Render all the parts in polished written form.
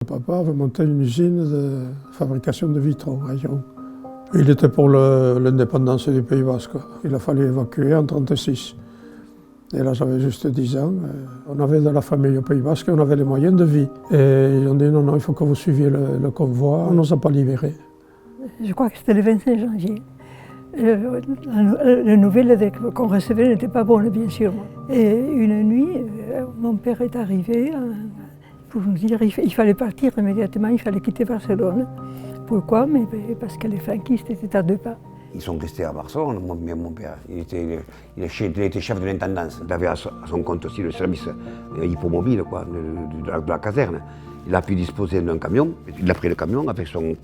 Papa avait monté une usine de fabrication de vitraux à Lyon. Il était pour l'indépendance du Pays Basque. Il a fallu évacuer en 1936. Et là, j'avais juste 10 ans. On avait de la famille au Pays Basque, on avait les moyens de vie. Et ils ont dit non, il faut que vous suiviez le convoi. On ne nous a pas libérés. Je crois que c'était le 25 janvier. La nouvelle qu'on recevait n'était pas bonne, bien sûr. Et une nuit, mon père est arrivé pour nous dire qu'il fallait partir immédiatement, il fallait quitter Barcelone. Pourquoi? Mais parce que les franquistes étaient à 2 pas. Ils sont restés à Barcelone, mon père. Il était chef de l'intendance. Il avait à son compte aussi le service hippomobile de la caserne. Il a pu disposer d'un camion. Il a pris le camion avec son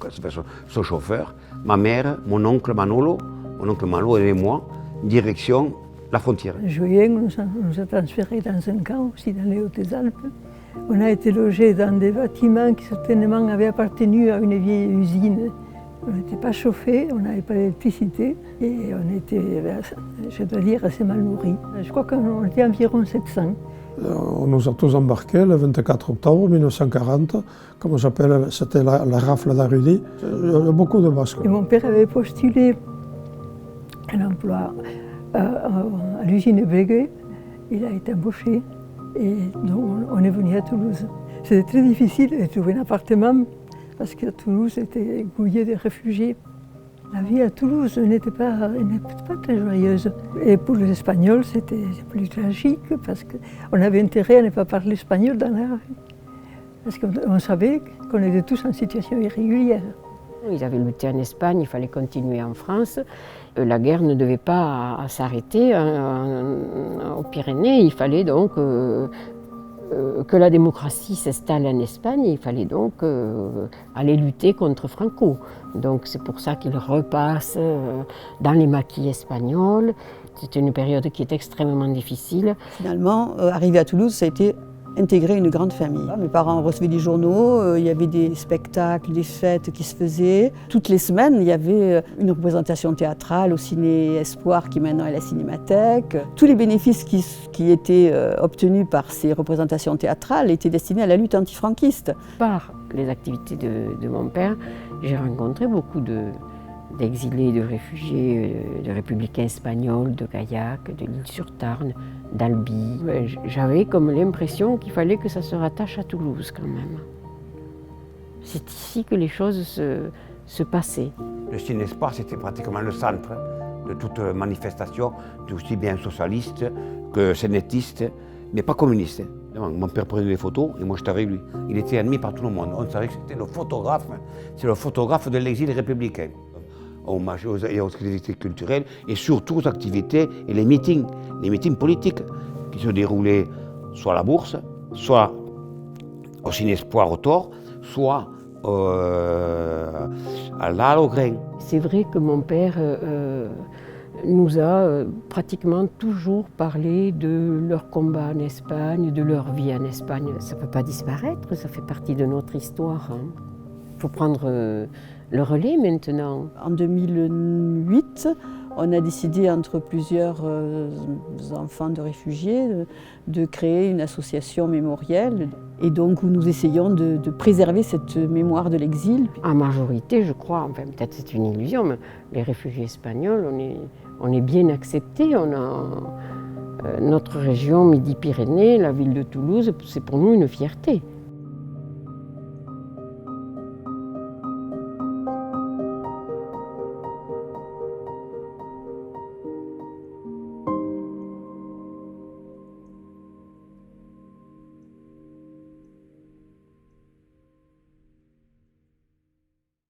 chauffeur, ma mère, mon oncle Manolo et moi, direction la frontière. En juillet, on nous a transférés dans un camp aussi dans les Hautes-Alpes. On a été logés dans des bâtiments qui certainement avaient appartenu à une vieille usine. On n'était pas chauffés, on n'avait pas d'électricité et on était, je dois dire, assez mal nourris. Je crois qu'on était environ 700. On nous a tous embarqués le 24 octobre 1940, comme j'appelle, c'était la rafle d'Arudi. Il y a beaucoup de Basques. Et mon père avait postulé un emploi à l'usine Béguet. Il a été embauché et donc on est venu à Toulouse. C'était très difficile de trouver un appartement parce qu'à Toulouse c'était grouillé de réfugiés. La vie à Toulouse n'était pas très joyeuse. Et pour les Espagnols, c'était plus tragique parce qu'on avait intérêt à ne pas parler espagnol dans la rue. Parce qu'on savait qu'on était tous en situation irrégulière. Ils avaient lutté en Espagne, il fallait continuer en France. La guerre ne devait pas s'arrêter aux Pyrénées. Il fallait donc que la démocratie s'installe en Espagne. Il fallait donc aller lutter contre Franco. Donc c'est pour ça qu'ils repassent dans les maquis espagnols. C'est une période qui est extrêmement difficile. Finalement, arrivé à Toulouse, ça a été intégrer une grande famille. Mes parents recevaient des journaux, il y avait des spectacles, des fêtes qui se faisaient. Toutes les semaines, il y avait une représentation théâtrale au Ciné Espoir, qui maintenant est la Cinémathèque. Tous les bénéfices qui étaient obtenus par ces représentations théâtrales étaient destinés à la lutte antifranquiste. Par les activités de mon père, j'ai rencontré beaucoup d'exilés, de réfugiés, de républicains espagnols, de Gaillac, de l'Île-sur-Tarn, d'Albi. J'avais comme l'impression qu'il fallait que ça se rattache à Toulouse quand même. C'est ici que les choses se passaient. Le Ciné Espoir, c'était pratiquement le centre de toute manifestation, aussi bien socialiste que sénétiste, mais pas communiste. Mon père prenait des photos et moi j'étais avec lui. Il était admis par tout le monde. On savait que c'était le photographe, c'est le photographe de l'exil républicain. Hommage aux activités culturelles et surtout aux activités et les meetings politiques qui se déroulaient soit à la Bourse, soit au Ciné Espoir au Thor, soit à l'Halle au Grain. C'est vrai que mon père nous a pratiquement toujours parlé de leur combat en Espagne, de leur vie en Espagne. Ça ne peut pas disparaître, ça fait partie de notre histoire. Il faut prendre le relais maintenant. En 2008, on a décidé entre plusieurs enfants de réfugiés de créer une association mémorielle et donc où nous essayons de préserver cette mémoire de l'exil. En majorité, je crois, enfin peut-être c'est une illusion, mais les réfugiés espagnols, on est bien acceptés. On a notre région Midi-Pyrénées, la ville de Toulouse, c'est pour nous une fierté.